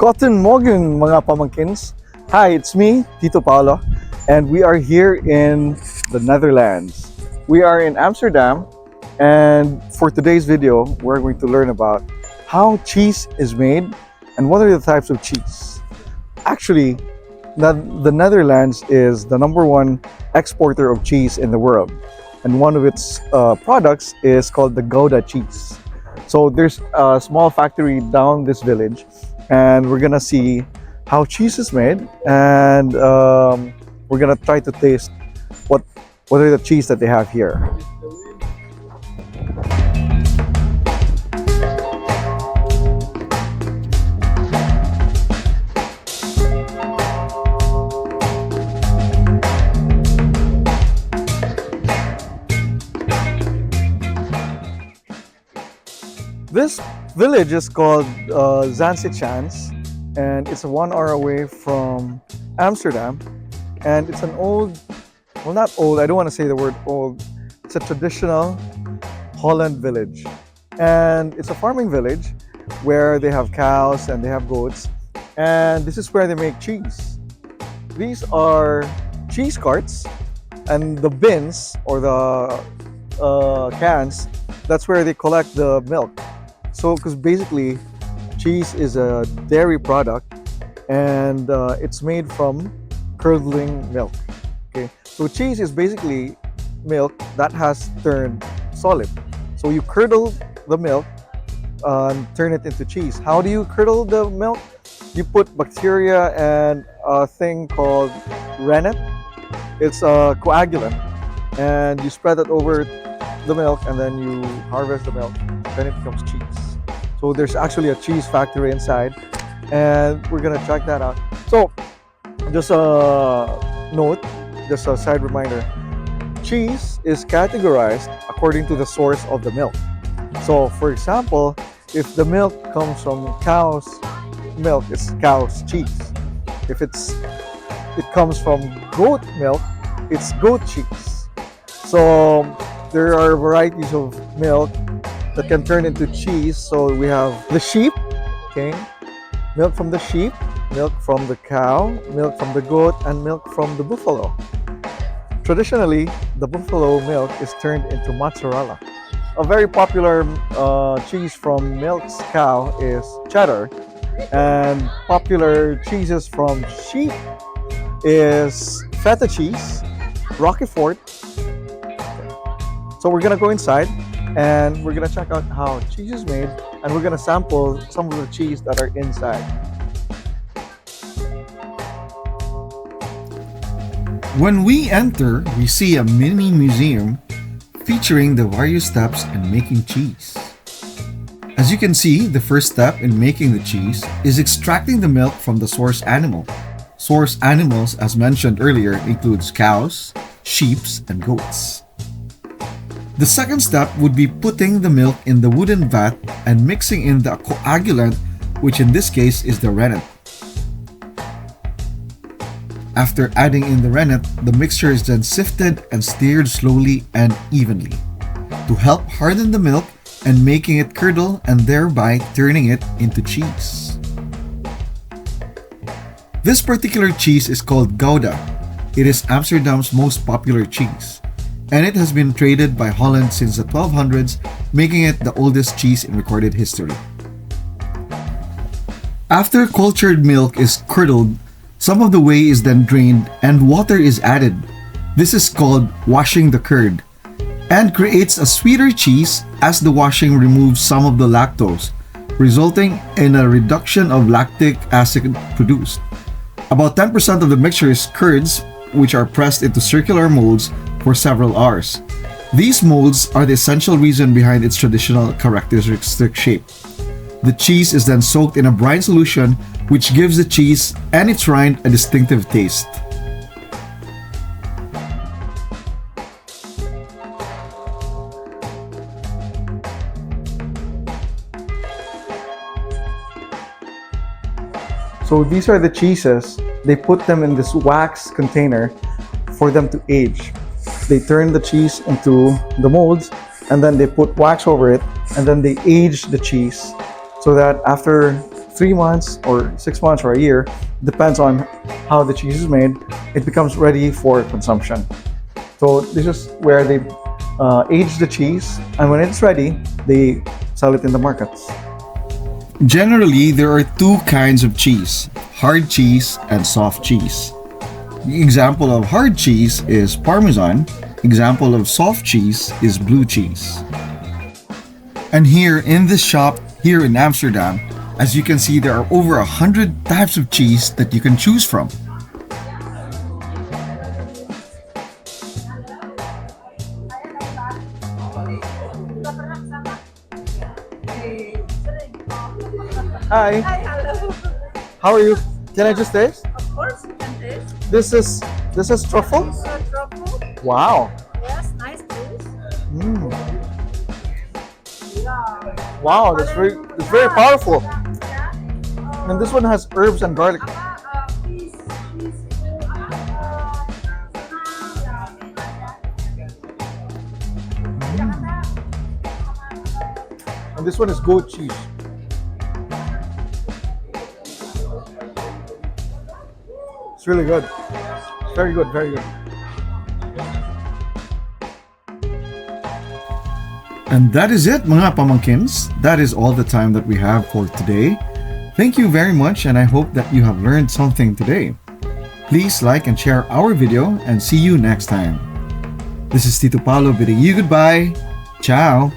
Cotton Morgan, mga pamangkins. Hi, it's me, Tito Paolo, and we are here in the Netherlands. We are in Amsterdam, and for today's video, we're going to learn about how cheese is made and what are the types of cheese. Actually, the Netherlands is the #1 exporter of cheese in the world, and one of its products is called the Gouda cheese. So there's a small factory down this village, and we're gonna see how cheese is made, and we're gonna try to taste what are the cheese that they have here. This village is called Chance, and it's 1 hour away from Amsterdam. And it's an old, well, not old, I don't want to say the word old, it's a traditional Holland village. And it's a farming village where they have cows and they have goats. And this is where they make cheese. These are cheese carts, and the bins or the cans, that's where they collect the milk. So, because basically, cheese is a dairy product, and it's made from curdling milk. Okay, so cheese is basically milk that has turned solid. So you curdle the milk and turn it into cheese. How do you curdle the milk? You put bacteria and a thing called rennet. It's a coagulant, and you spread it over the milk, and then you harvest the milk. Then it becomes cheese. So there's actually a cheese factory inside, and we're gonna check that out. So just a note, just a side reminder, cheese is categorized according to the source of the milk. So for example, if the milk comes from cow's milk, it's cow's cheese. If it comes from goat milk, it's goat cheese. So there are varieties of milk that can turn into cheese. So we have the sheep, okay, milk from the sheep, milk from the cow, milk from the goat, and milk from the buffalo. Traditionally, the buffalo milk is turned into mozzarella. A very popular cheese from milk's cow is cheddar, and popular cheeses from sheep is feta cheese, Roquefort. So we're gonna go inside, and we're gonna check out how cheese is made, and we're gonna sample some of the cheese that are inside. When we enter, we see a mini museum featuring the various steps in making cheese. As you can see, the first step in making the cheese is extracting the milk from the source animal. Source animals, as mentioned earlier, includes cows, sheep, and goats. The second step would be putting the milk in the wooden vat and mixing in the coagulant, which in this case is the rennet. After adding in the rennet, the mixture is then sifted and stirred slowly and evenly to help harden the milk and making it curdle, and thereby turning it into cheese. This particular cheese is called Gouda. It is Amsterdam's most popular cheese, and it has been traded by Holland since the 1200s, making it the oldest cheese in recorded history. After cultured milk is curdled, some of the whey is then drained and water is added. This is called washing the curd, and creates a sweeter cheese as the washing removes some of the lactose, resulting in a reduction of lactic acid produced. About 10% of the mixture is curds, which are pressed into circular molds for several hours. These molds are the essential reason behind its traditional characteristic shape. The cheese is then soaked in a brine solution, which gives the cheese and its rind a distinctive taste. So these are the cheeses. They put them in this wax container for them to age. They turn the cheese into the molds, and then they put wax over it, and then they age the cheese so that after 3 months or 6 months or a year, depends on how the cheese is made, it becomes ready for consumption. So this is where they age the cheese, and when it's ready, they sell it in the markets. Generally, there are two kinds of cheese, hard cheese and soft cheese. The example of hard cheese is Parmesan. Example of soft cheese is blue cheese. And here in this shop, here in Amsterdam, as you can see, there are over 100 types of cheese that you can choose from. Hi, Hi, hello. how are you? Can I just taste? Of course, you can taste. This is truffle. So truffle. Wow. Yes, nice taste. Mm. Yeah. Wow, that's very powerful. Yeah. And this one has herbs and garlic. Please. And this one is goat cheese. It's really good. It's very good, very good. And that is it, mga pamangkins. That is all the time that we have for today. Thank you very much, and I hope that you have learned something today. Please like and share our video, and see you next time. This is Tito Paulo bidding you goodbye. Ciao!